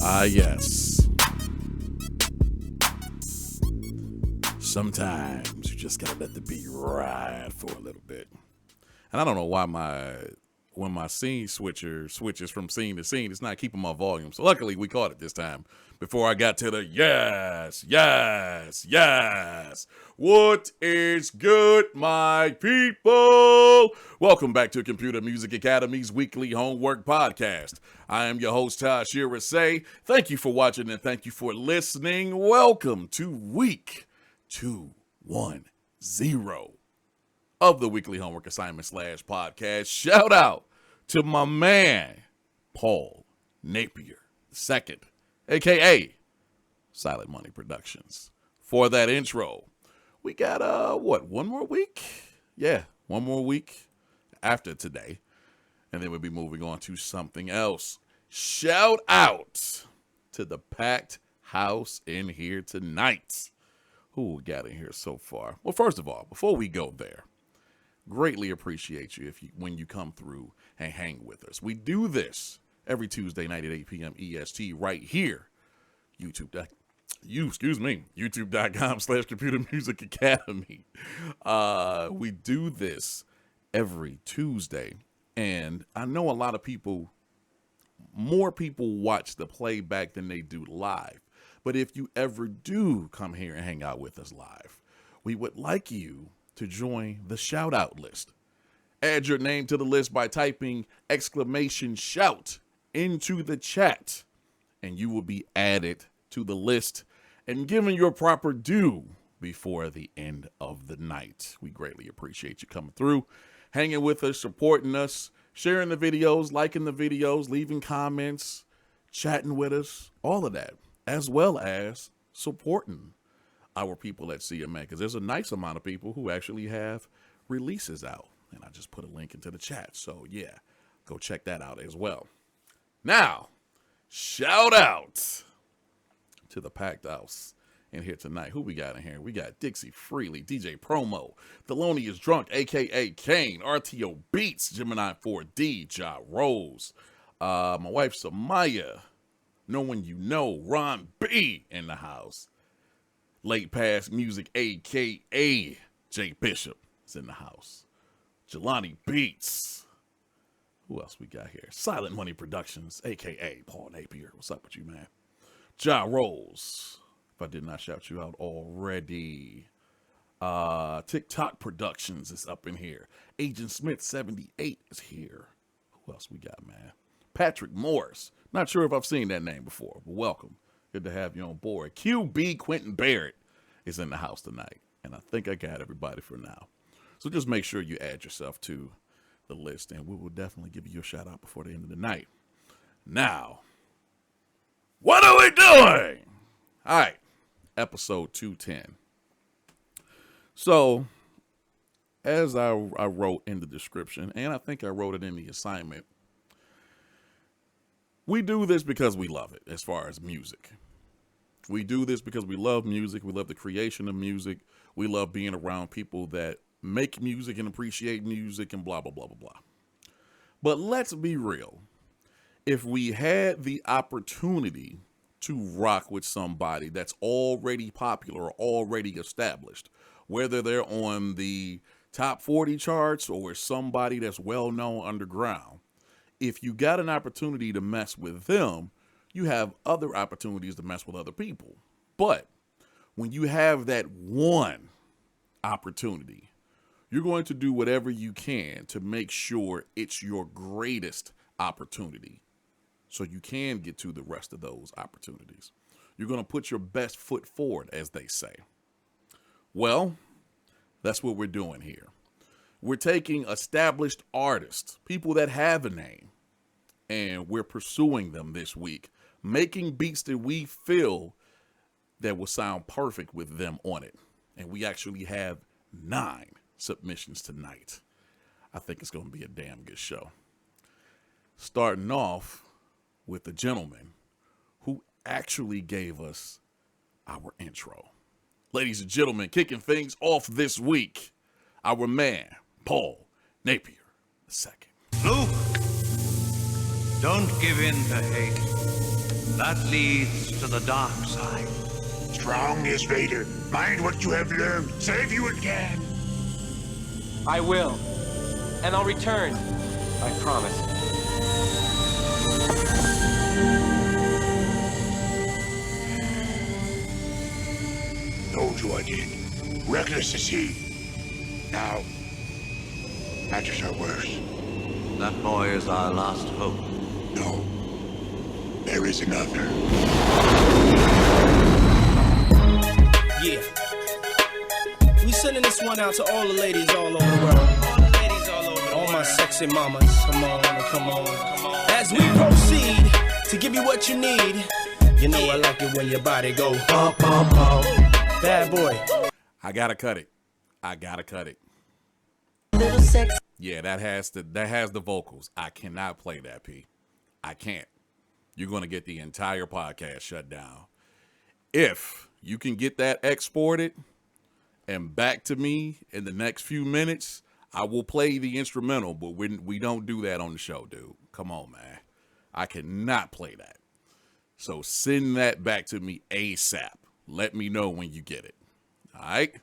Yes. Sometimes you just gotta let the beat ride for a little bit. And I don't know why when my scene switches from scene to scene, it's not keeping my volume. So luckily we caught it this time before I got to the yes. What is good, my people? Welcome back to Computer Music Academy's weekly homework podcast. I am your host, Tasherre Risay. Thank you for watching and thank you for listening. Welcome to week 210 of the weekly homework assignment / podcast. Shout out to my man, Paul Napier II, aka Silent Money Productions, for that intro. We got one more week? Yeah, one more week after today, and then we'll be moving on to something else. Shout out to the packed house in here tonight. Who we got in here so far? Well, first of all, before we go there, greatly appreciate you when you come through and hang with us. We do this every Tuesday night at 8 p.m. EST right here. YouTube.com/Computer Music Academy. We do this every Tuesday, and I know a lot of more people watch the playback than they do live. But if you ever do come here and hang out with us live, we would like you to join the shout out list. Add your name to the list by typing !shout into the chat, and you will be added to the list and given your proper due before the end of the night. We greatly appreciate you coming through, hanging with us, supporting us, sharing the videos, liking the videos, leaving comments, chatting with us, all of that, as well as supporting our people at CMA, because there's a nice amount of people who actually have releases out, and I just put a link into the chat. So yeah, go check that out as well. Now, shout out to the packed house in here tonight. Who we got in here? We got Dixie Freely, DJ Promo, Thelonious Drunk, aka Kane, RTO Beats, Gemini 4D, Ja Rose, my wife Samaya, No One You Know, Ron B in the house. Late Pass Music, a.k.a. Jay Bishop, is in the house. Jelani Beats. Who else we got here? Silent Money Productions, a.k.a. Paul Napier. What's up with you, man? Ja Rose, if I did not shout you out already. TikTok Productions is up in here. Agent Smith 78 is here. Who else we got, man? Patrick Morris. Not sure if I've seen that name before, but welcome. Good to have you on board. QB Quentin Barrett is in the house tonight, and I think I got everybody for now. So just make sure you add yourself to the list, and we will definitely give you a shout out before the end of the night. Now, what are we doing? All right, episode 210. So, as I wrote in the description, and I think I wrote it in the assignment, we do this because we love it as far as music. We do this because we love music. We love the creation of music. We love being around people that make music and appreciate music and blah, blah, blah, blah, blah. But let's be real. If we had the opportunity to rock with somebody that's already popular or already established, whether they're on the top 40 charts or somebody that's well-known underground, if you got an opportunity to mess with them, you have other opportunities to mess with other people. But when you have that one opportunity, you're going to do whatever you can to make sure it's your greatest opportunity so you can get to the rest of those opportunities. You're going to put your best foot forward, as they say. Well, that's what we're doing here. We're taking established artists, people that have a name, and we're pursuing them this week, making beats that we feel that will sound perfect with them on it. And we actually have 9 submissions tonight. I think it's going to be a damn good show. Starting off with the gentleman who actually gave us our intro. Ladies and gentlemen, kicking things off this week, our man, Paul Napier II. Luke, don't give in to hate. That leads to the dark side. Strong is Vader. Mind what you have learned. Save you again. I will. And I'll return. I promise. Told you I did. Reckless as he. Now, matters are worse. That boy is our last hope. No. There is another. Yeah. We sending this one out to all the ladies all over the world. All the ladies all over the world. All my sexy mamas. Come on, come on, come on. As we proceed to give you what you need. You know I like it when your body go bump, bump, bump. Bad boy. I gotta cut it. I gotta cut it. Little sex. Yeah, that has the vocals. I cannot play that, P. I can't. You're gonna get the entire podcast shut down. If you can get that exported and back to me in the next few minutes, I will play the instrumental, but we don't do that on the show, dude. Come on, man. I cannot play that. So send that back to me ASAP. Let me know when you get it. All right?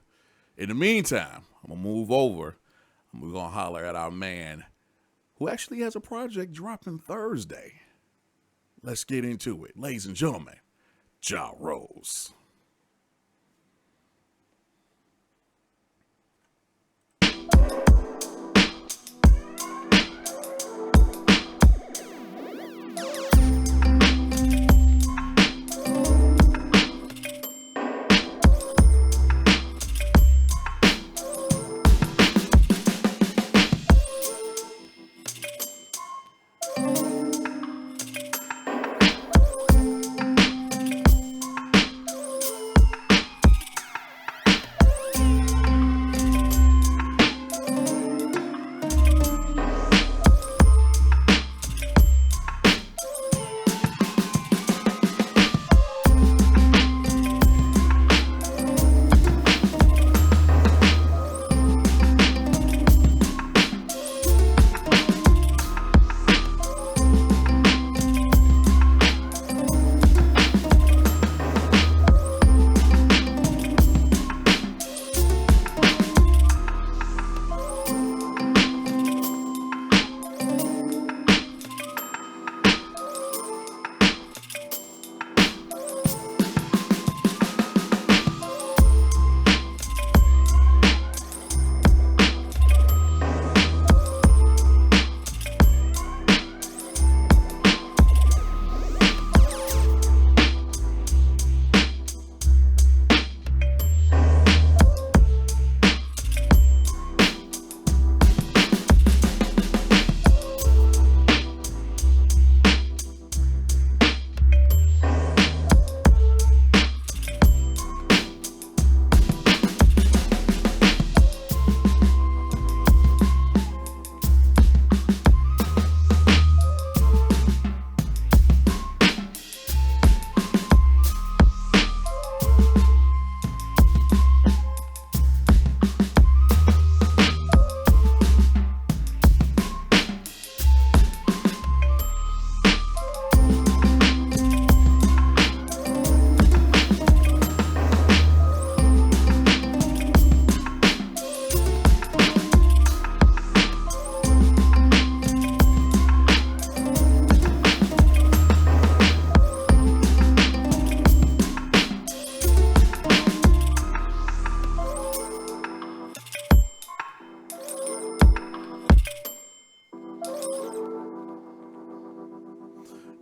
In the meantime, I'm going to move over. We're going to holler at our man who actually has a project dropping Thursday. Let's get into it. Ladies and gentlemen, Ja Rose.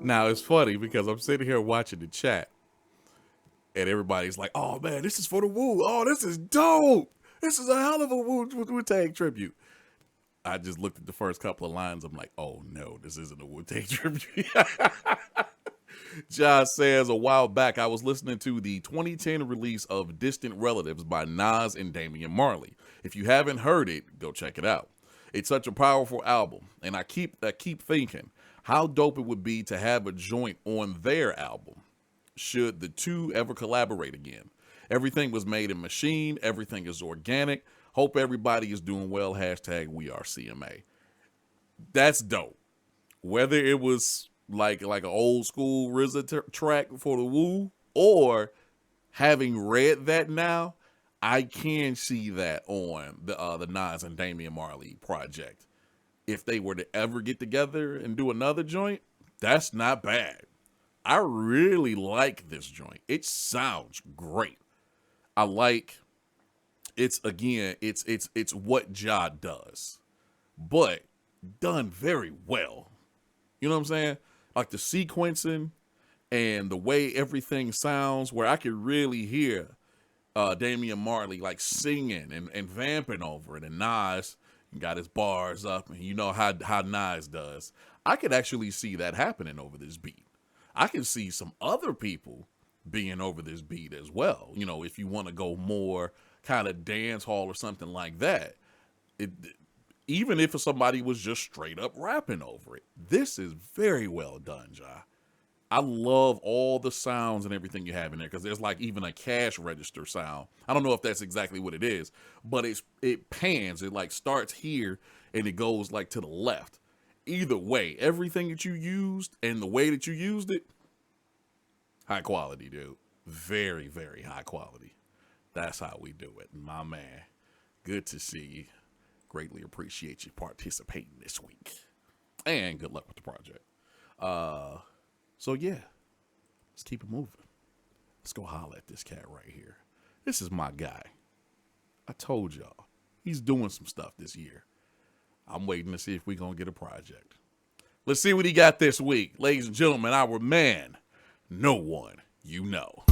Now, it's funny because I'm sitting here watching the chat and everybody's like, oh, man, this is for the Wu. Oh, this is dope. This is a hell of a Wu-Tang tribute. I just looked at the first couple of lines. I'm like, oh, no, this isn't a Wu-Tang tribute. Josh says, a while back, I was listening to the 2010 release of Distant Relatives by Nas and Damian Marley. If you haven't heard it, go check it out. It's such a powerful album, and I keep thinking how dope it would be to have a joint on their album should the two ever collaborate again. Everything was made in machine. Everything is organic. Hope everybody is doing well. # we are CMA. That's dope. Whether it was like an old school RZA track for the Woo, or having read that now, I can see that on the Nas and Damian Marley project. If they were to ever get together and do another joint, that's not bad. I really like this joint. It sounds great. I like it's what Ja does, but done very well. You know what I'm saying? Like the sequencing and the way everything sounds, where I could really hear Damian Marley like singing and vamping over it, and Nas got his bars up, and you know how Nas does. I could actually see that happening over this beat. I can see some other people being over this beat as well. You know, if you want to go more kind of dance hall or something like that, even if somebody was just straight up rapping over it, this is very well done, Ja. I love all the sounds and everything you have in there, because there's like even a cash register sound. I don't know if that's exactly what it is, but it pans. It like starts here and it goes like to the left. Either way, everything that you used and the way that you used it, high quality, dude. Very, very high quality. That's how we do it, my man. Good to see you. Greatly appreciate you participating this week. And good luck with the project. So yeah, let's keep it moving. Let's go holler at this cat right here. This is my guy. I told y'all, he's doing some stuff this year. I'm waiting to see if we're going to get a project. Let's see what he got this week. Ladies and gentlemen, our man, No One You Know.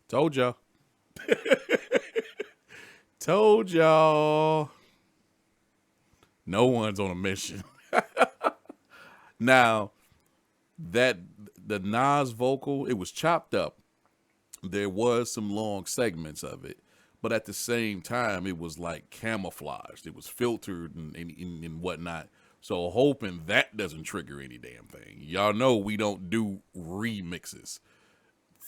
Told y'all. Told y'all. No one's on a mission. Now, the Nas vocal, it was chopped up. There was some long segments of it, but at the same time, it was like camouflaged. It was filtered and whatnot. So hoping that doesn't trigger any damn thing. Y'all know we don't do remixes.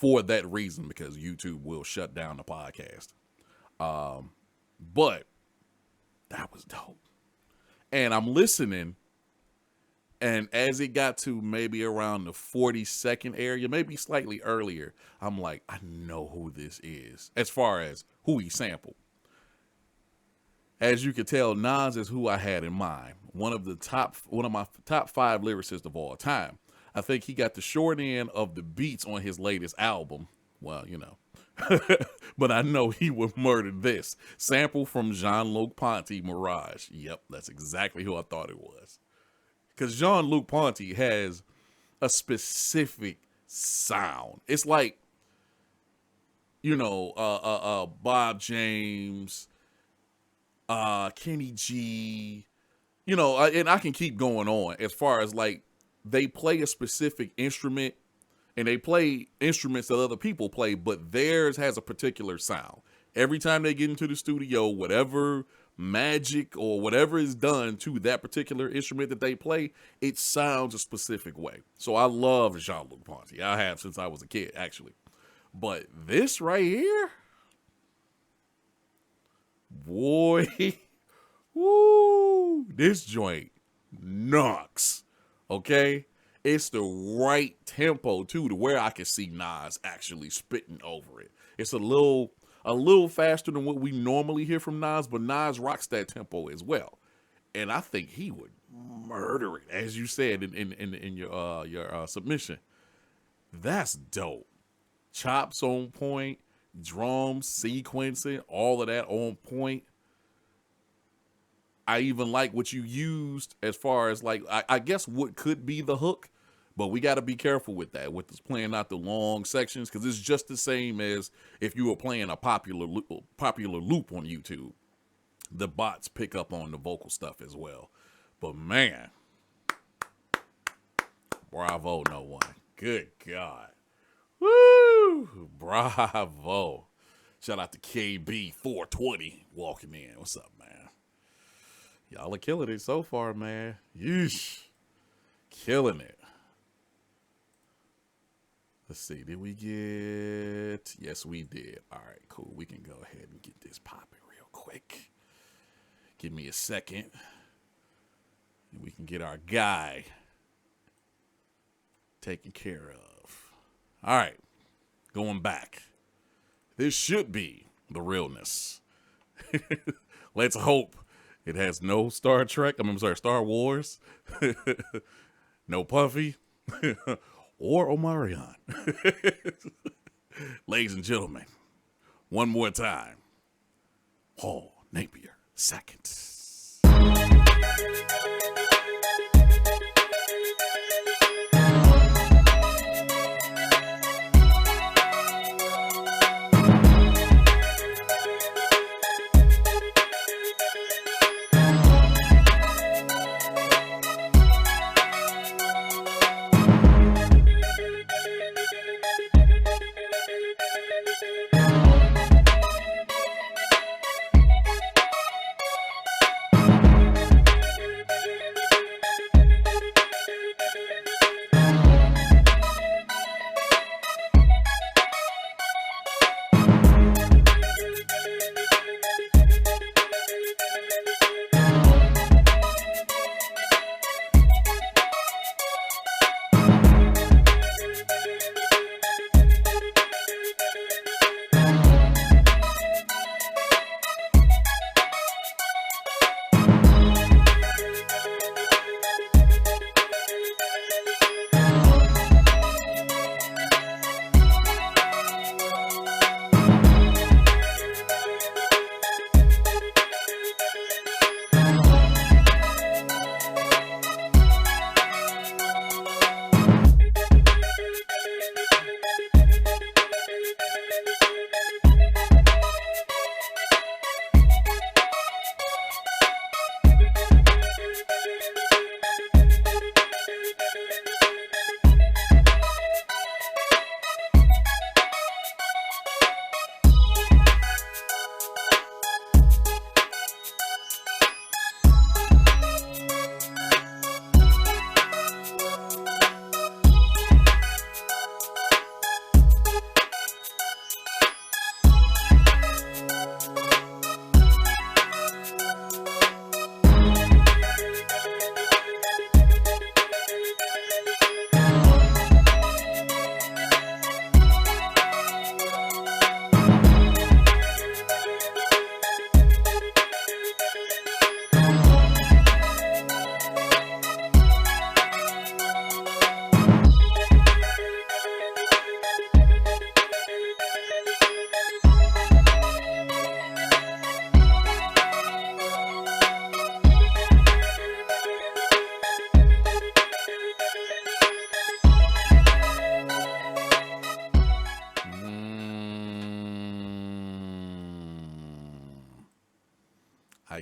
for that reason, because YouTube will shut down the podcast. But that was dope. And I'm listening, and as it got to maybe around the 40-second area, maybe slightly earlier, I'm like, I know who this is, as far as who he sampled. As you can tell, Nas is who I had in mind. One of my top 5 lyricists of all time. I think he got the short end of the beats on his latest album. Well, you know. But I know he would murder this. Sample from Jean-Luc Ponty, Mirage. Yep, that's exactly who I thought it was. Because Jean-Luc Ponty has a specific sound. It's like, you know, Bob James, Kenny G, you know, and I can keep going on as far as like they play a specific instrument and they play instruments that other people play, but theirs has a particular sound. Every time they get into the studio, whatever magic or whatever is done to that particular instrument that they play, it sounds a specific way. So I love Jean-Luc Ponty. I have since I was a kid, actually. But this right here, boy, woo, this joint knocks, okay? It's the right tempo, too, to where I can see Nas actually spitting over it. It's a little faster than what we normally hear from Nas, but Nas rocks that tempo as well. And I think he would murder it, as you said in your submission. That's dope. Chops on point, drums, sequencing, all of that on point. I even like what you used as far as like, I guess what could be the hook, but we got to be careful with that, with this playing out the long sections, because it's just the same as if you were playing a popular loop on YouTube. The bots pick up on the vocal stuff as well. But man, bravo, no one. Good God. Woo! Bravo. Shout out to KB420 walking in. What's up, man? Y'all are killing it so far, man. Yeesh. Killing it. Let's see. Did we get... Yes, we did. All right, cool. We can go ahead and get this popping real quick. Give me a second. And we can get our guy taken care of. All right. Going back. This should be the realness. Let's hope it has no Star Trek. I'm sorry, Star Wars. No Puffy. Or Omarion. Ladies and gentlemen, one more time. Paul Napier II.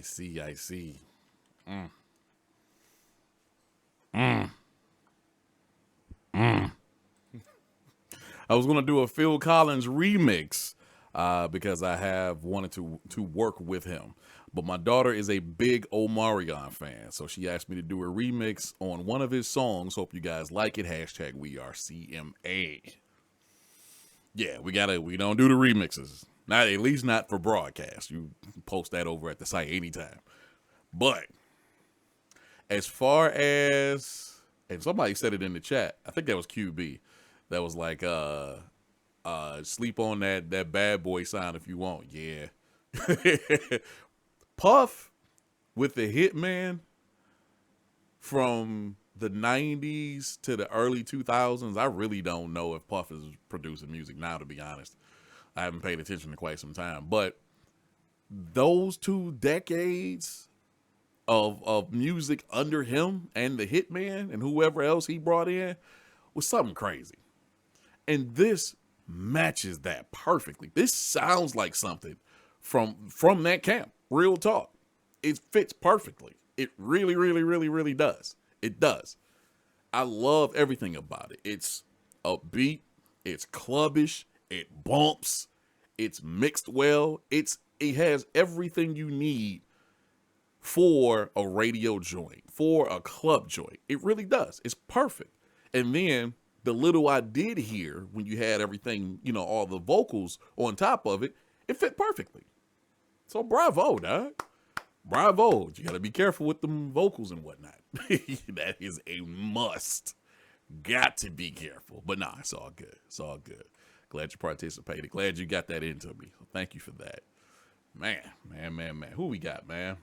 see. I see. I was gonna do a Phil Collins remix because I have wanted to work with him, but my daughter is a big Omarion fan, so she asked me to do a remix on one of his songs. Hope you guys like it. Hashtag we are CMA. Yeah, we don't do the remixes. Not at least not for broadcast. You post that over at the site anytime. But as far as, and somebody said it in the chat, I think that was QB. That was like sleep on that bad boy sound if you want. Yeah. Puff with the Hitman from the 90s to the early 2000s. I really don't know if Puff is producing music now, to be honest. I haven't paid attention to quite some time. But those 2 decades of music under him and the Hitman and whoever else he brought in was something crazy. And this matches that perfectly. This sounds like something from that camp. Real talk. It fits perfectly. It really, really, really, really does. It does. I love everything about it. It's upbeat. It's clubbish. It bumps. It's mixed well. It has everything you need for a radio joint, for a club joint. It really does. It's perfect. And then the little I did hear when you had everything, all the vocals on top of it, it fit perfectly. So bravo, dog. Bravo. You got to be careful with them vocals and whatnot. That is a must. Got to be careful. But nah, it's all good. It's all good. Glad you participated. Glad you got that into me. So thank you for that. Man. Who we got, man?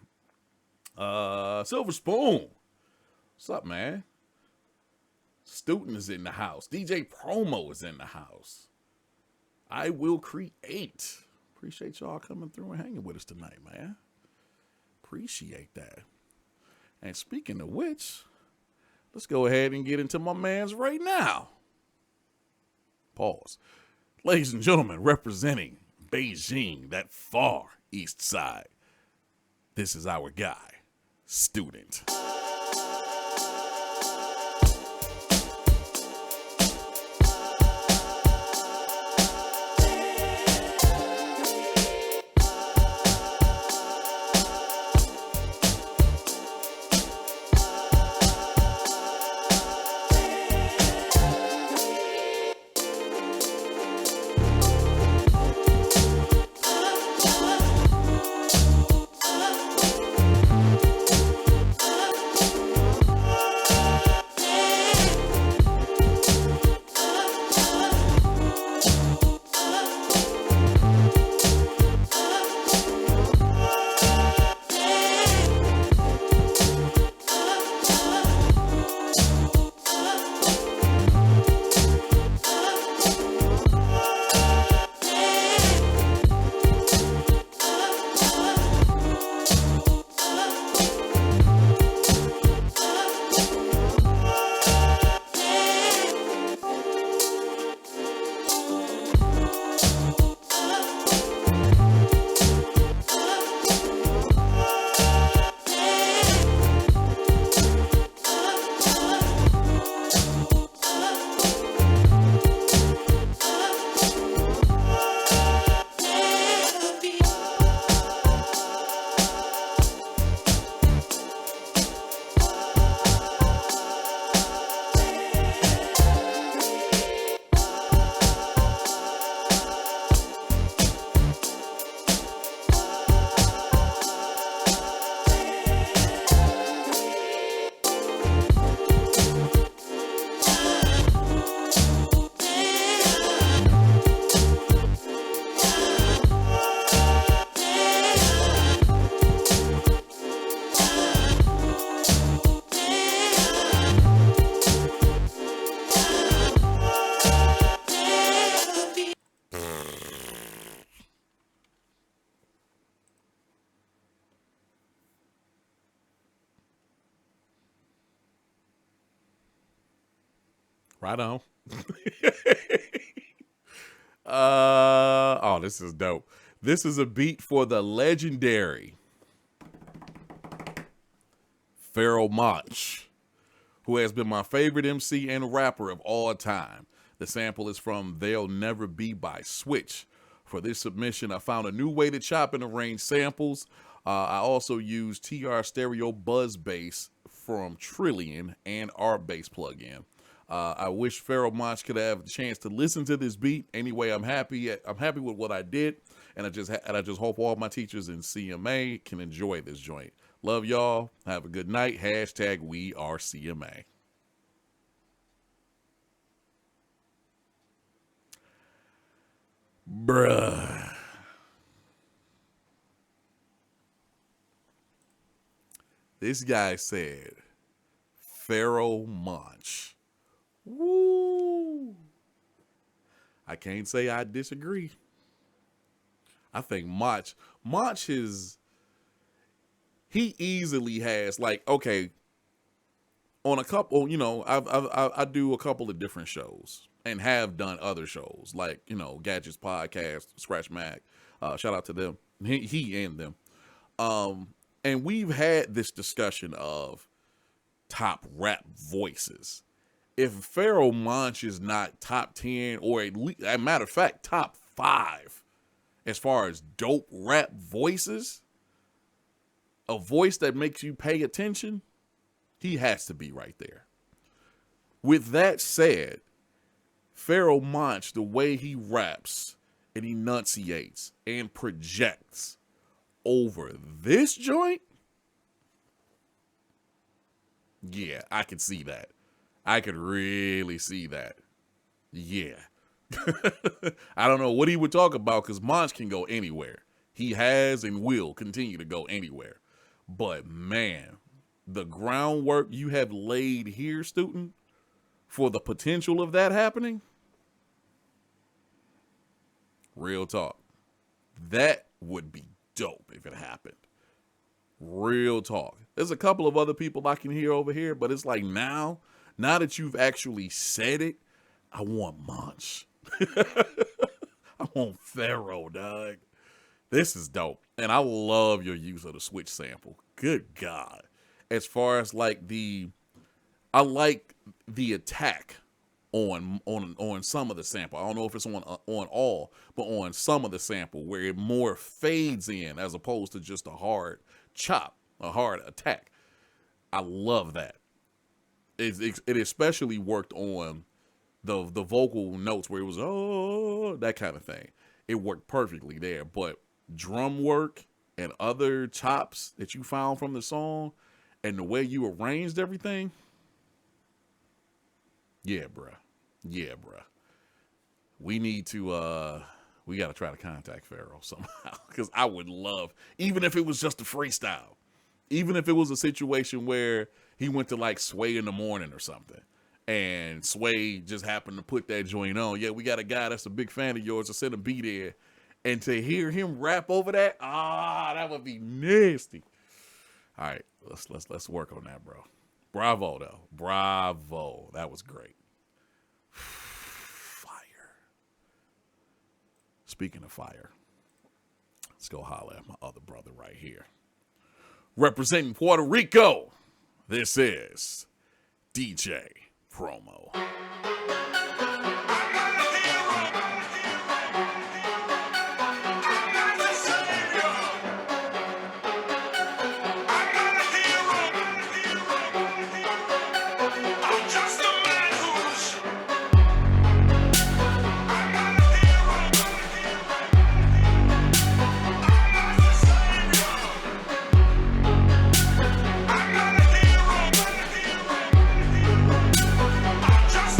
Silver Spoon. What's up, man? Student is in the house. DJ Promo is in the house. I will create. Appreciate y'all coming through and hanging with us tonight, man. Appreciate that. And speaking of which, let's go ahead and get into my man's right now. Pause. Ladies and gentlemen, representing Beijing, that far east side, this is our guy, Student. Right on. Oh, this is dope. This is a beat for the legendary Pharaoh Monch, who has been my favorite MC and rapper of all time. The sample is from They'll Never Be by Switch. For this submission, I found a new way to chop and arrange samples. I also used TR Stereo Buzz Bass from Trillion and our bass plugin. I wish Pharaoh Monch could have a chance to listen to this beat. Anyway, I'm happy with what I did, and I just hope all my teachers in CMA can enjoy this joint. Love y'all. Have a good night. Hashtag we are CMA. Bruh. This guy said, Pharaoh Monch. Woo. I can't say I disagree. I think Monch is, he easily has, like, okay, on a couple, you know, I do a couple of different shows and have done other shows, like, you know, Gadgets Podcast, Scratch Mac. Shout out to them, he and them. And we've had this discussion of top rap voices. If Pharaoh Monch is not top 10, or at least, as a matter of fact, top 5, as far as dope rap voices, a voice that makes you pay attention, he has to be right there. With that said, Pharaoh Monch, the way he raps and enunciates and projects over this joint, yeah, I could see that. I could really see that. Yeah. I don't know what he would talk about, because Monch can go anywhere. He has and will continue to go anywhere. But man, the groundwork you have laid here, student, for the potential of that happening, real talk, that would be dope if it happened. Real talk. There's a couple of other people I can hear over here, but it's like now that you've actually said it, I want Monch. I want Pharaoh, dog. This is dope. And I love your use of the Switch sample. Good God. As far as like I like the attack on some of the sample. I don't know if it's on all, but on some of the sample where it more fades in as opposed to just a hard chop, a hard attack. I love that. It especially worked on the vocal notes where it was, oh, that kind of thing. It worked perfectly there. But drum work and other chops that you found from the song and the way you arranged everything, yeah, bruh. Yeah, bruh. We need to, we got to try to contact Pharaoh somehow, because I would love, even if it was just a freestyle, even if it was a situation where he went to like Sway in the morning or something, and Sway just happened to put that joint on. Yeah, we got a guy that's a big fan of yours to send a beat in, and to hear him rap over that, that would be nasty. All right, let's work on that, bro. Bravo, though. Bravo. That was great. Fire. Speaking of fire, let's go holler at my other brother right here. Representing Puerto Rico, this is DJ Promo. Just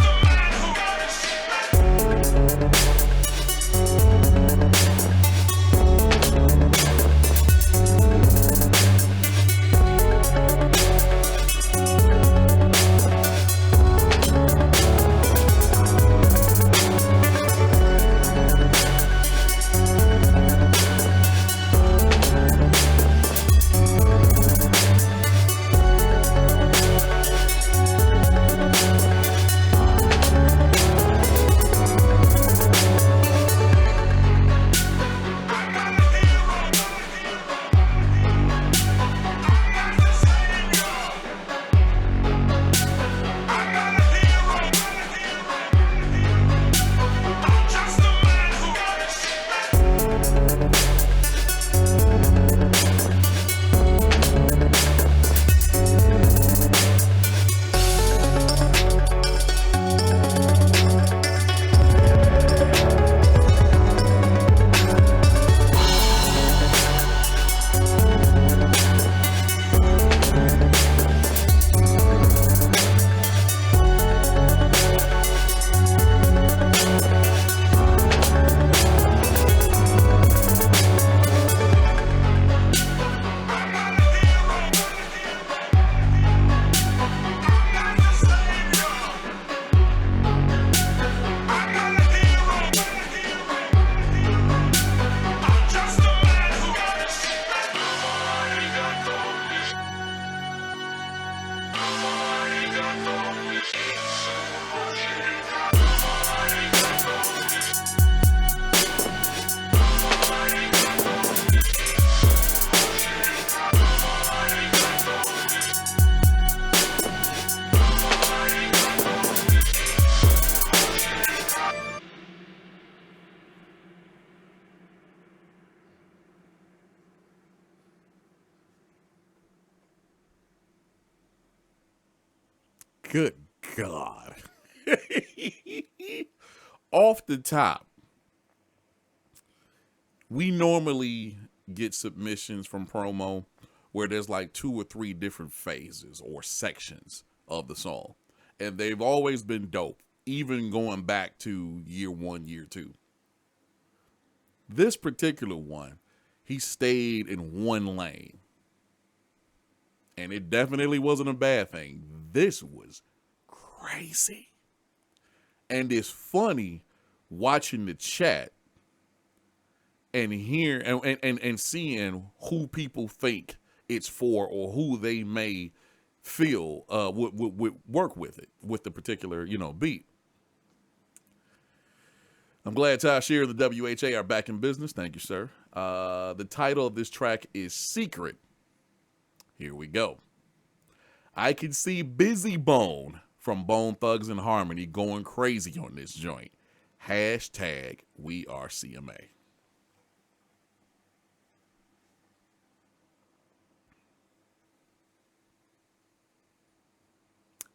Good God. Off the top, we normally get submissions from promo where there's like 2 or 3 different phases or sections of the song. And they've always been dope, even going back to year 1, year 2. This particular one, he stayed in one lane. And it definitely wasn't a bad thing. This was crazy. And it's funny watching the chat and hearing and seeing who people think it's for or who they may feel would work with it, with the particular, beat. I'm glad Tasherre and the WHA are back in business. Thank you, sir. The title of this track is Secret. Here we go. I can see Busy Bone from Bone Thugs and Harmony going crazy on this joint. Hashtag we are CMA.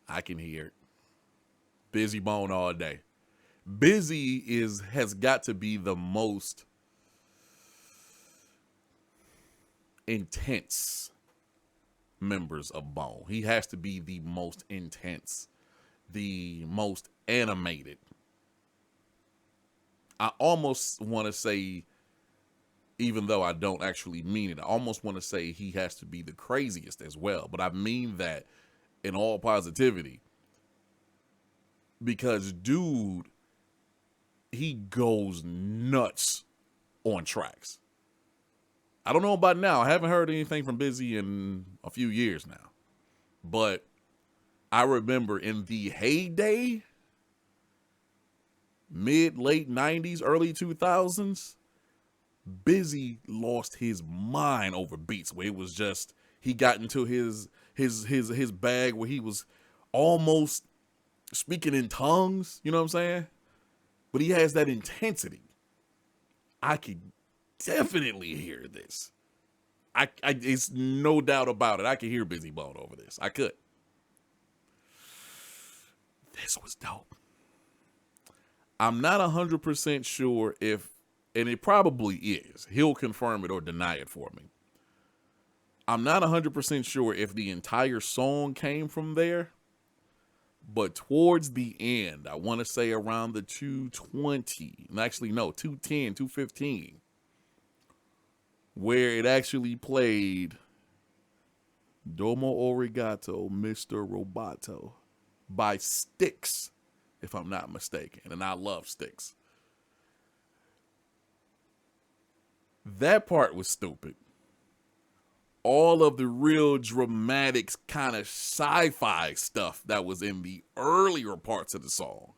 I can hear it. Busy Bone all day. Busy has got to be the most intense members of Bone. He has to be the most intense, the most animated. I almost want to say, even though I don't actually mean it, I almost want to say he has to be the craziest as well. But I mean that in all positivity. Because dude, he goes nuts on tracks. I don't know about now. I haven't heard anything from Busy in a few years now. But I remember in the heyday, late 90s, early 2000s, Busy lost his mind over beats where it was just, he got into his bag where he was almost speaking in tongues, you know what I'm saying? But he has that intensity. I could definitely hear this. It's no doubt about it. I could hear Busy Bone over this. I could. This was dope. I'm not 100% sure if, and it probably is, he'll confirm it or deny it for me. I'm not 100% sure if the entire song came from there, but towards the end, I want to say around the 220, actually no, 210, 215, where it actually played Domo Arigato, Mr. Roboto by Styx, if I'm not mistaken. And I love Styx. That part was stupid. All of the real dramatic kind of sci-fi stuff that was in the earlier parts of the song,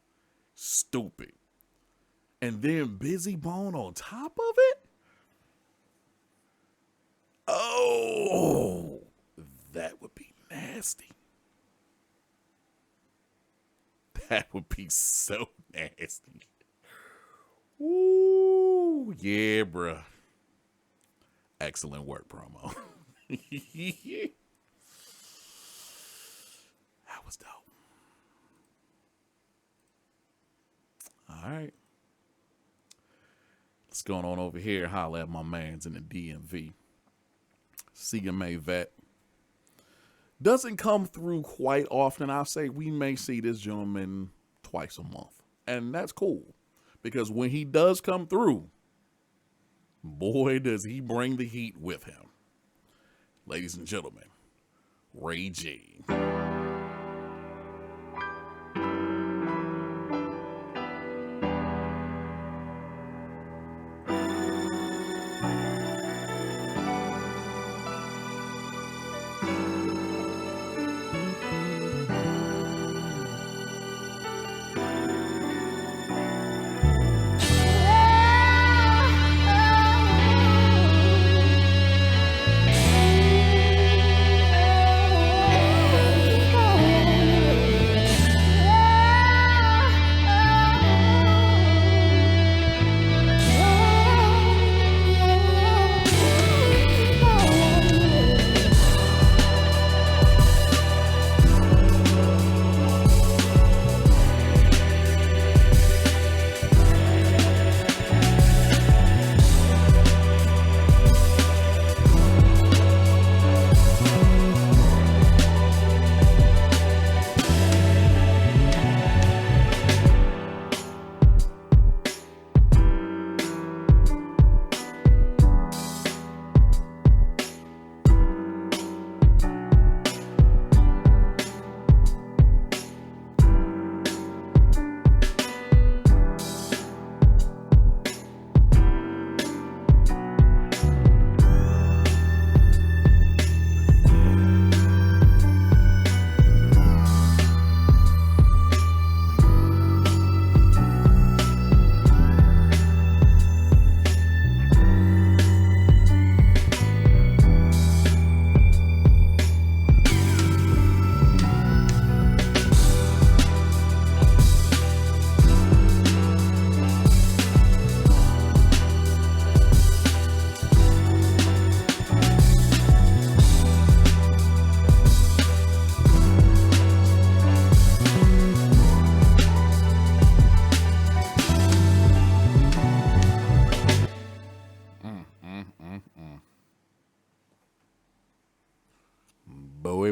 stupid. And then Busy Bone on top of it? Oh, that would be nasty. That would be so nasty. Ooh, yeah, bruh. Excellent work, promo. That was dope. All right. What's going on over here? Holla at my mans in the DMV. CMA vet. Doesn't come through quite often. I'll say we may see this gentleman twice a month. And that's cool. Because when he does come through, boy, does he bring the heat with him. Ladies and gentlemen, Rayji.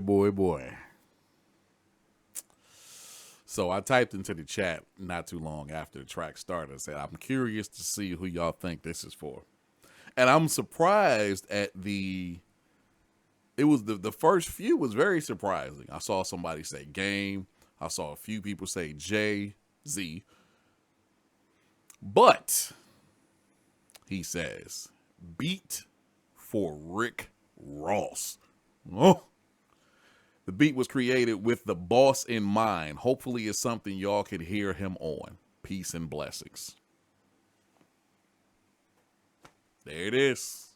boy. So I typed into the chat not too long after the track started. I said, I'm curious to see who y'all think this is for. And I'm surprised at the first few was very surprising. I saw somebody say Game. I saw a few people say Jay-Z. But he says, beat for Rick Ross. Oh. The beat was created with the boss in mind. Hopefully it's something y'all could hear him on. Peace and blessings. There it is.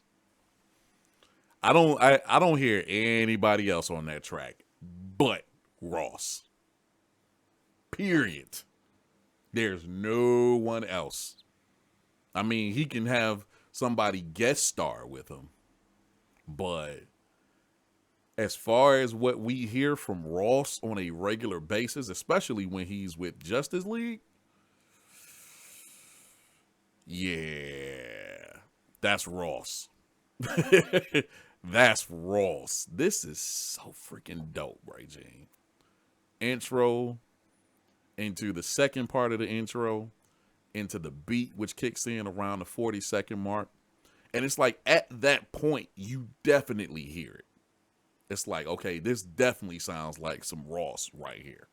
I don't hear anybody else on that track but Ross. Period. There's no one else. I mean, he can have somebody guest star with him, but as far as what we hear from Ross on a regular basis, especially when he's with Justice League, yeah, that's Ross. That's Ross. This is so freaking dope, Rayji. Intro into the second part of the intro, into the beat, which kicks in around the 40-second mark. And it's like at that point, you definitely hear it. It's like, okay, this definitely sounds like some Ross right here.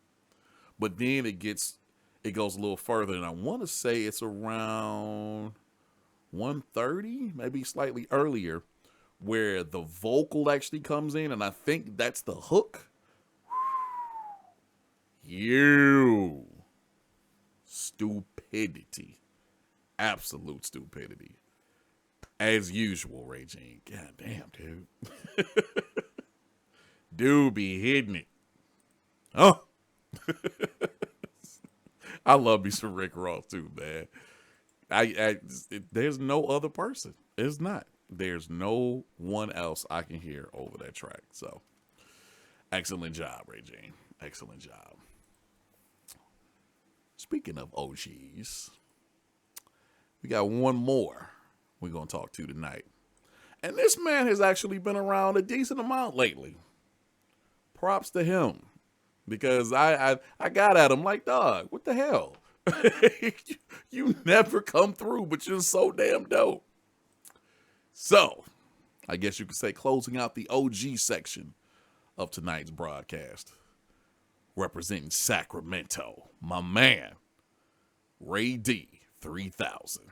But then it goes a little further, and I want to say it's around 1:30, maybe slightly earlier, where the vocal actually comes in, and I think that's the hook. You stupidity. Absolute stupidity. As usual, Rayji. God damn, dude. Dude be hitting it. Oh. I love me some Rick Ross too, man. There's no other person. It's not. There's no one else I can hear over that track. So, excellent job, Rayji. Excellent job. Speaking of OGs, we got one more we're going to talk to tonight. And this man has actually been around a decent amount lately. Props to him. Because I got at him like, dog, what the hell? You never come through, but you're so damn dope. So, I guess you could say closing out the OG section of tonight's broadcast. Representing Sacramento, my man, Rayji 3000.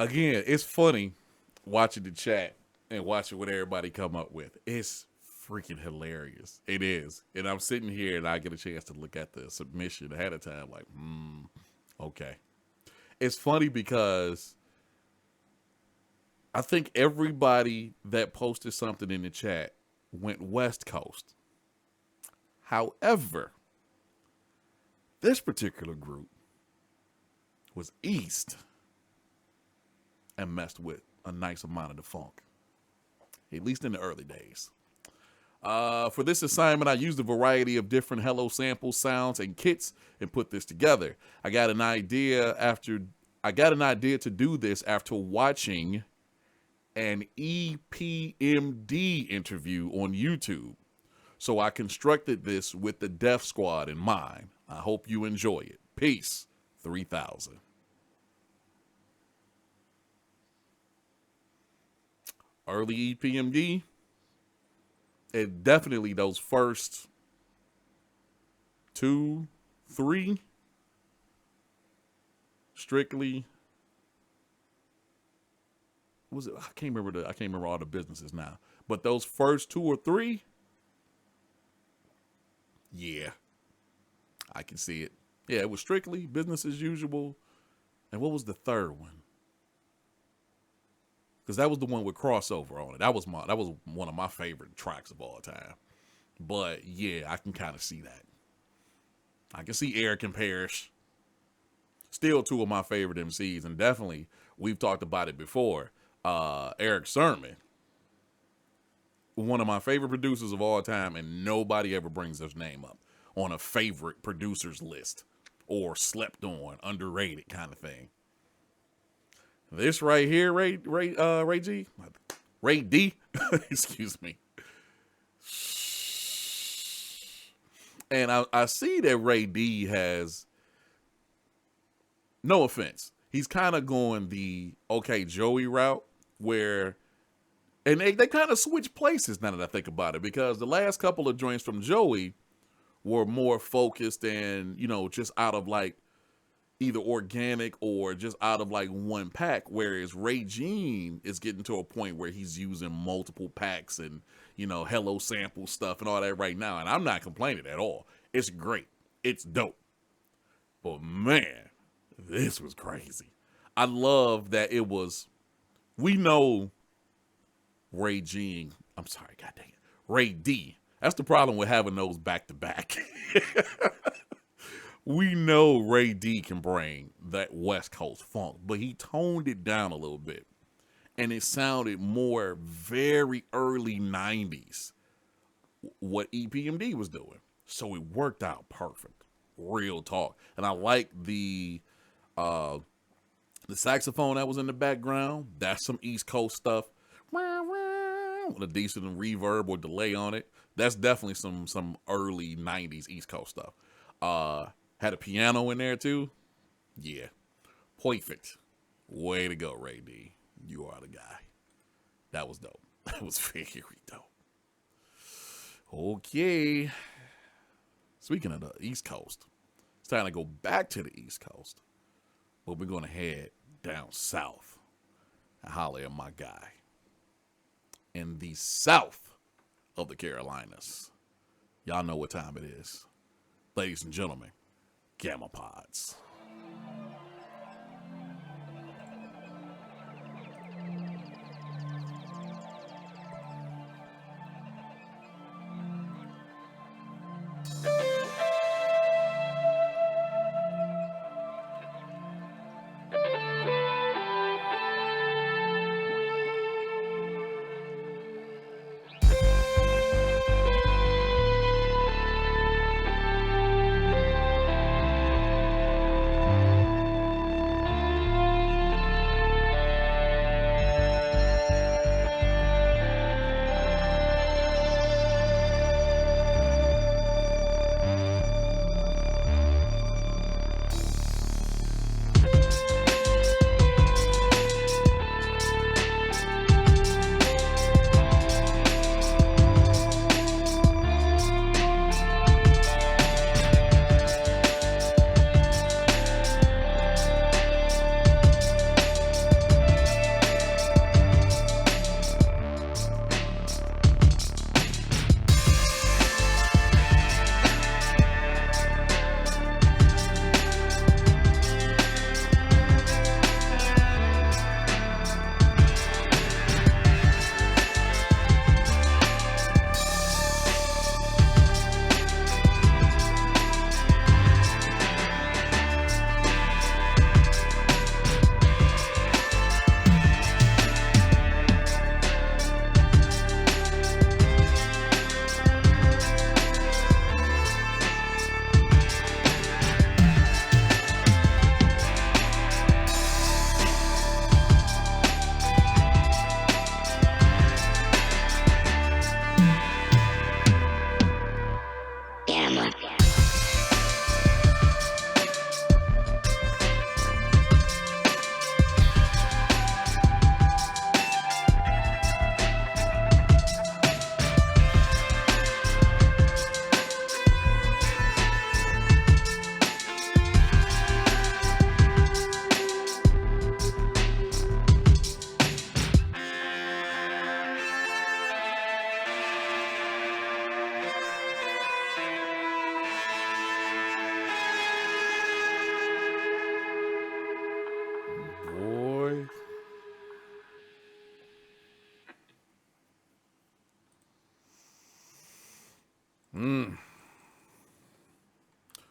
again, it's funny watching the chat and watching what everybody come up with. It's freaking hilarious. It is. And I'm sitting here and I get a chance to look at the submission ahead of time like, okay. It's funny because I think everybody that posted something in the chat went West Coast. However, this particular group was East and messed with a nice amount of the funk, at least in the early days. For this assignment, I used a variety of different Hello Sample sounds and kits and put this together. I got an idea to do this after watching an EPMD interview on YouTube. So I constructed this with the Def Squad in mind. I hope you enjoy it. Peace. 3000. Early EPMD. And definitely those first 2, 3. Strictly. Was it? I can't remember all the businesses now. But those first 2 or 3. Yeah. I can see it. Yeah, it was Strictly, Business as Usual. And what was the third one? Because that was the one with crossover on it. That was one of my favorite tracks of all time. But yeah, I can kind of see that. I can see Eric and Parrish. Still 2 of my favorite MCs, and definitely we've talked about it before. Eric Sermon, one of my favorite producers of all time, and nobody ever brings his name up on a favorite producers list or slept on, underrated kind of thing. This right here, Rayji, Ray D, excuse me. And I see that Ray D has, no offense, he's kind of going the OK Joey route where, and they kind of switch places now that I think about it, because the last couple of joints from Joey were more focused and, you know, just out of like either organic or just out of like one pack, whereas Rayji is getting to a point where he's using multiple packs and, you know, Hello Sample stuff and all that right now. And I'm not complaining at all. It's great. It's dope. But man, this was crazy. I love that it was, we know Ray D. That's the problem with having those back to back. We know Ray D can bring that West Coast funk, but he toned it down a little bit. And it sounded more very early 90s, what EPMD was doing. So it worked out perfect. Real talk. And I like the saxophone that was in the background. That's some East Coast stuff. With a decent reverb or delay on it. That's definitely some early 90s East Coast stuff. Had a piano in there too. Yeah. Perfect. Way to go, Ray D. You are the guy. That was dope. That was very dope. Okay. Speaking of the East Coast, it's time to go back to the East Coast. But we're going to head down south and holler at my guy in the south of the Carolinas. Y'all know what time it is. Ladies and gentlemen, Gamma Pods.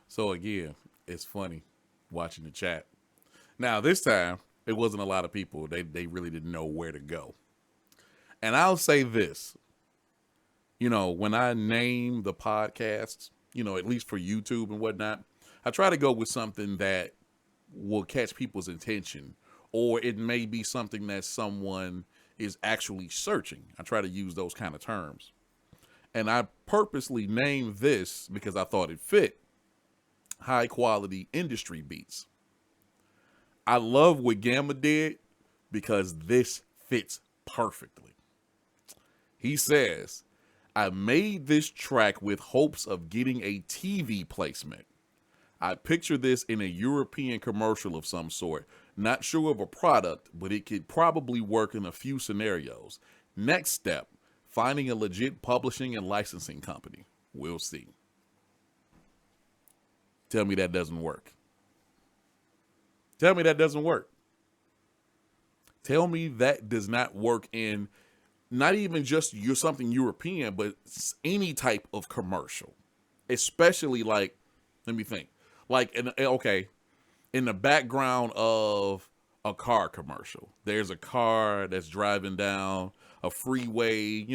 So again, it's funny watching the chat. Now this time it wasn't a lot of people. They really didn't know where to go. And I'll say this, when I name the podcasts, at least for YouTube and whatnot, I try to go with something that will catch people's attention, or it may be something that someone is actually searching. I try to use those kind of terms. And I purposely named this because I thought it fit. High quality industry beats. I love what Gamma did because this fits perfectly. He says, I made this track with hopes of getting a TV placement. I picture this in a European commercial of some sort. Not sure of a product, but it could probably work in a few scenarios. Next step, finding a legit publishing and licensing company. We'll see. Tell me that doesn't work. Tell me that doesn't work. Tell me that does not work in not even just something European, but any type of commercial. Especially let me think. In the background of a car commercial, there's a car that's driving down a freeway,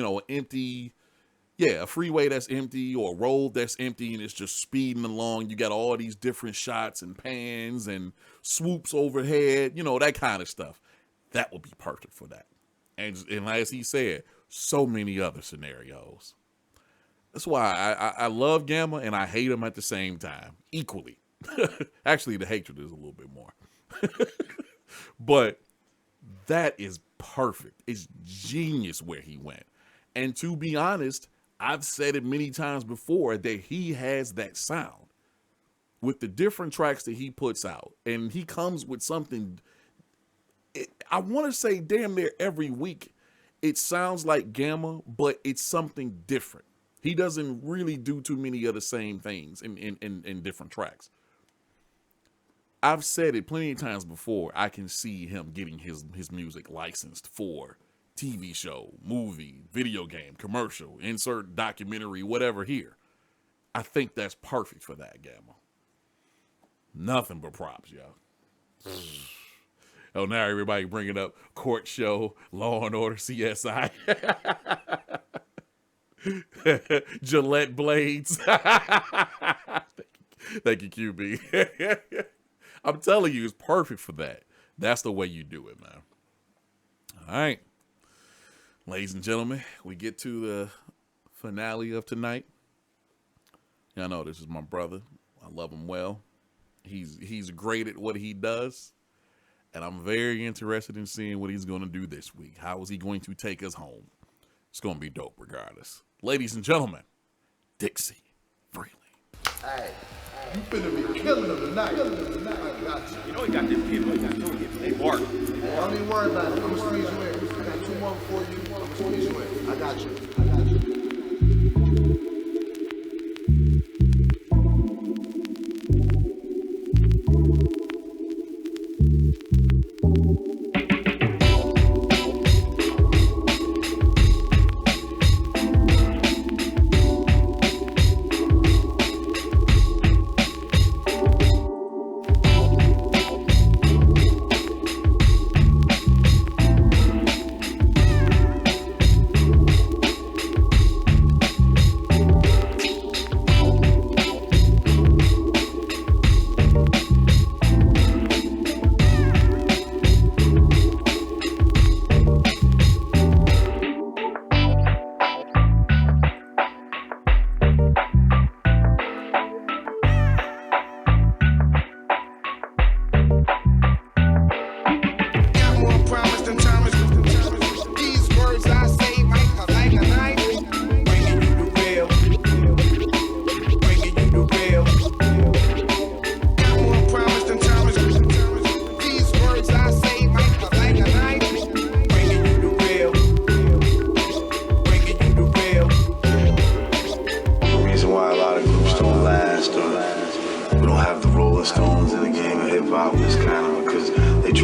a freeway that's empty or a road that's empty and it's just speeding along. You got all these different shots and pans and swoops overhead, that kind of stuff. That would be perfect for that. And as he said, so many other scenarios. That's why I love Gamma and I hate him at the same time, equally. Actually, the hatred is a little bit more. But that is perfect. It's genius where he went. And to be honest, I've said it many times before that he has that sound with the different tracks that he puts out. And he comes with something, I want to say damn near every week, it sounds like Gamma, but it's something different. He doesn't really do too many of the same things in different tracks. I've said it plenty of times before. I can see him getting his music licensed for TV show, movie, video game, commercial, insert documentary, whatever here. I think that's perfect for that, Gamma. Nothing but props, y'all. Oh, now everybody bringing up Court Show, Law and Order, CSI. Gillette blades. Thank you, QB. I'm telling you, it's perfect for that. That's the way you do it, man. All right. Ladies and gentlemen, we get to the finale of tonight. Y'all know this is my brother. I love him well. He's great at what he does. And I'm very interested in seeing what he's going to do this week. How is he going to take us home? It's going to be dope regardless. Ladies and gentlemen, Dixie Freely. Hey, you finna be killing them tonight. I got you. You know he got this kid. They work. Don't even worry about it. I'm gonna squeeze you in. I got 2 more for you. I'm gonna squeeze you in. I got you.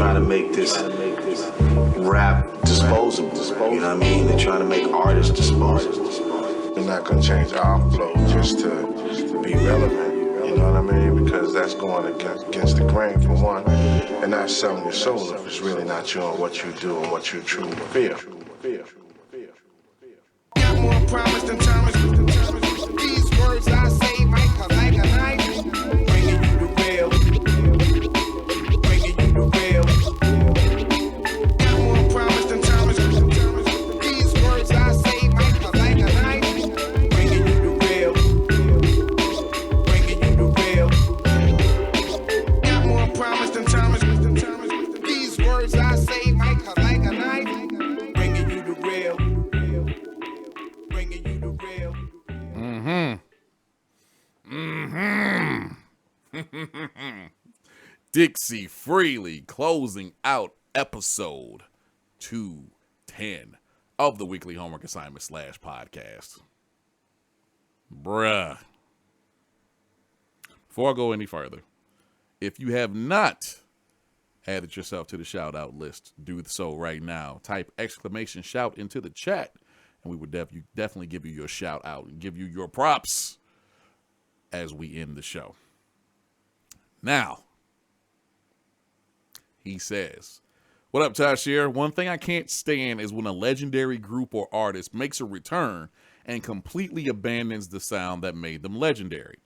trying to make this rap disposable. You know what I mean? They're trying to make artists disposable. we're not gonna change our flow just to be relevant. You know what I mean? Because that's going against the grain for one, and not selling your soul if it's really not you and what you do and what you truly feel. Got more promise than Thomas. These words I say might cut like a knife. Bringing you the real. Bringing you the real. Got more promise than Thomas. These words I say might cut like a knife. Bringing you the real. Bringing you the real. Got more promise than Thomas. These words I say might cut like a knife. Bringing you the real. Bringing you the real. Dixie Freely closing out episode 210 of the weekly homework assignment / podcast. Bruh. Before I go any further, if you have not added yourself to the shout out list, do so right now. Type exclamation shout into the chat, and we would definitely give you your shout out and give you your props as we end the show. Now, he says, what up, Tasherre? One thing I can't stand is when a legendary group or artist makes a return and completely abandons the sound that made them legendary.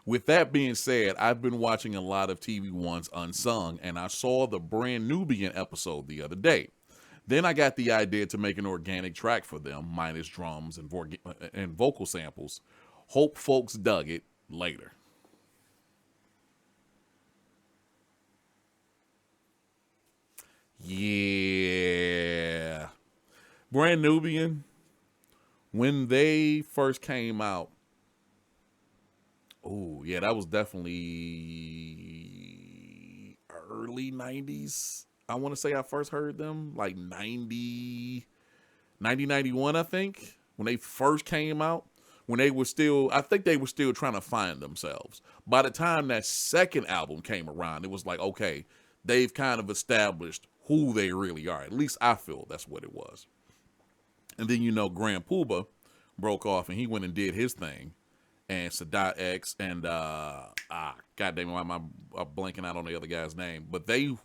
With that being said, I've been watching a lot of TV1's Unsung, and I saw the brand Nubian episode the other day. Then I got the idea to make an organic track for them, minus drums and vocal samples. Hope folks dug it later. Yeah. Brand Nubian, when they first came out, oh, yeah, that was definitely early 90s. I want to say I first heard them like 90, 91, I think, when they first came out. When they were still, I think they were still trying to find themselves. By the time that second album came around, it was like, okay, they've kind of established who they really are. At least I feel that's what it was. And then, Grand Puba broke off and he went and did his thing. And Sadat X and, goddamn, why am I blanking out on the other guy's name? But they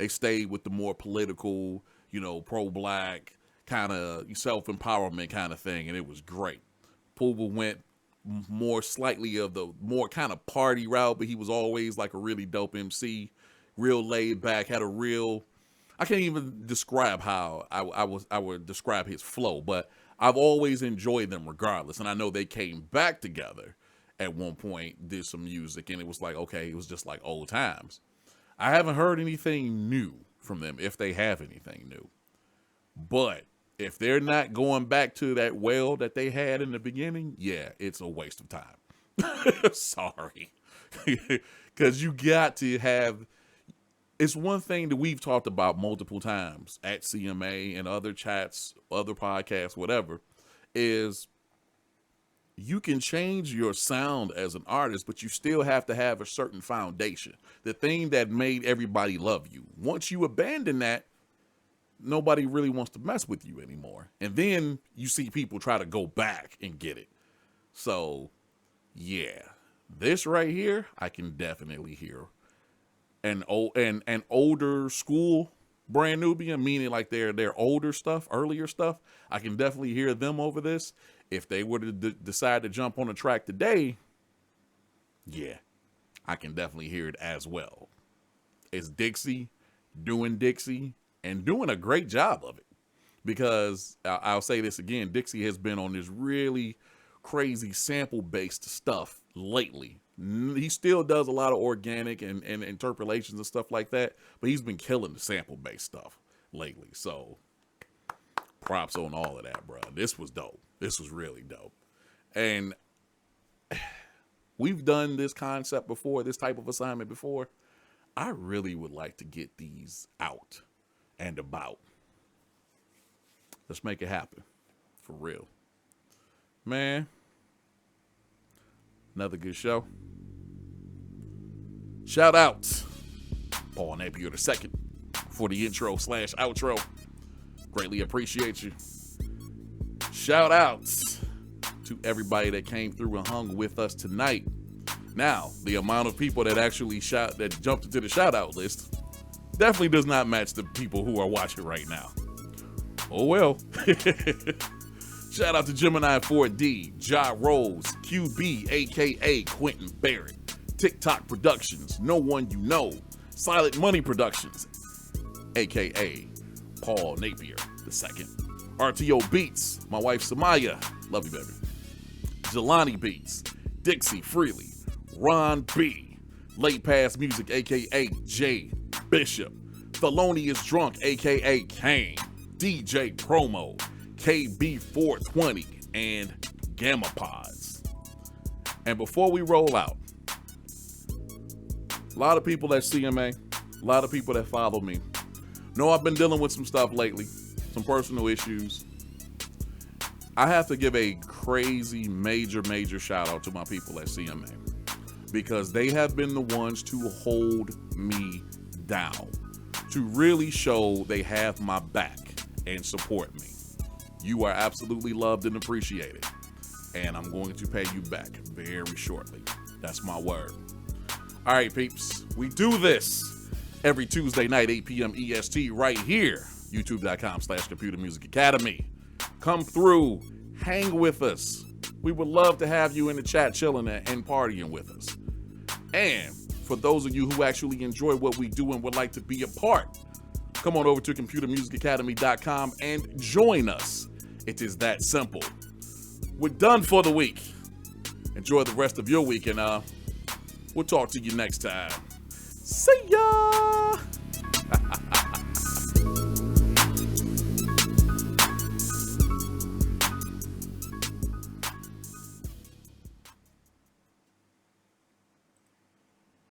stayed with the more political, pro-black, kind of self-empowerment kind of thing. And it was great. Puba went more slightly of the more kind of party route, but he was always like a really dope MC, real laid back, had a real, I can't even describe how I would describe his flow, but I've always enjoyed them regardless. And I know they came back together at one point, did some music, and it was like, okay, it was just like old times. I haven't heard anything new from them, if they have anything new. But if they're not going back to that well that they had in the beginning, yeah, it's a waste of time. Sorry. Because you got to have, it's one thing that we've talked about multiple times at CMA and other chats, other podcasts, whatever, is you can change your sound as an artist, but you still have to have a certain foundation. The thing that made everybody love you. Once you abandon that, nobody really wants to mess with you anymore. And then you see people try to go back and get it. So, yeah. This right here, I can definitely hear an older school Brand Nubian, meaning like their older stuff, earlier stuff. I can definitely hear them over this. If they were to decide to jump on a track today, yeah, I can definitely hear it as well. It's Dixie doing Dixie and doing a great job of it. Because I'll say this again, Dixie has been on this really crazy sample-based stuff lately. He still does a lot of organic and interpolations and stuff like that, but he's been killing the sample-based stuff lately. So props on all of that, bro. This was dope. This was really dope. And we've done this concept before, this type of assignment before. I really would like to get these out and about. Let's make it happen. For real. Man. Another good show. Shout out Paul Napier II for the intro / outro. Greatly appreciate you. Shout outs to everybody that came through and hung with us tonight. Now, the amount of people that actually jumped into the shout out list definitely does not match the people who are watching right now. Oh well. Shout out to Gemini 4D, Ja Rose, QB, aka Quentin Barrett, TikTok Productions, No One You Know, Silent Money Productions, aka Paul Napier II, RTO Beats, my wife Samaya, love you baby, Jelani Beats, Dixie Freely, Ron B, Late Pass Music, aka Jay Bishop, Thelonious Drunk, aka Kane, DJ Promo, KB420, and Gamma Pods. And before we roll out, a lot of people at CMA, a lot of people that follow me, know I've been dealing with some stuff lately, some personal issues. I have to give a crazy, major shout out to my people at CMA because they have been the ones to hold me down, to really show they have my back and support me. You are absolutely loved and appreciated, and I'm going to pay you back very shortly. That's my word. All right, peeps, we do this every Tuesday night, 8 p.m. EST, right here, youtube.com/Computer Music Academy. Come through, hang with us. We would love to have you in the chat chilling and partying with us. And for those of you who actually enjoy what we do and would like to be a part, come on over to computermusicacademy.com and join us. It is that simple. We're done for the week. Enjoy the rest of your week, and we'll talk to you next time. See ya!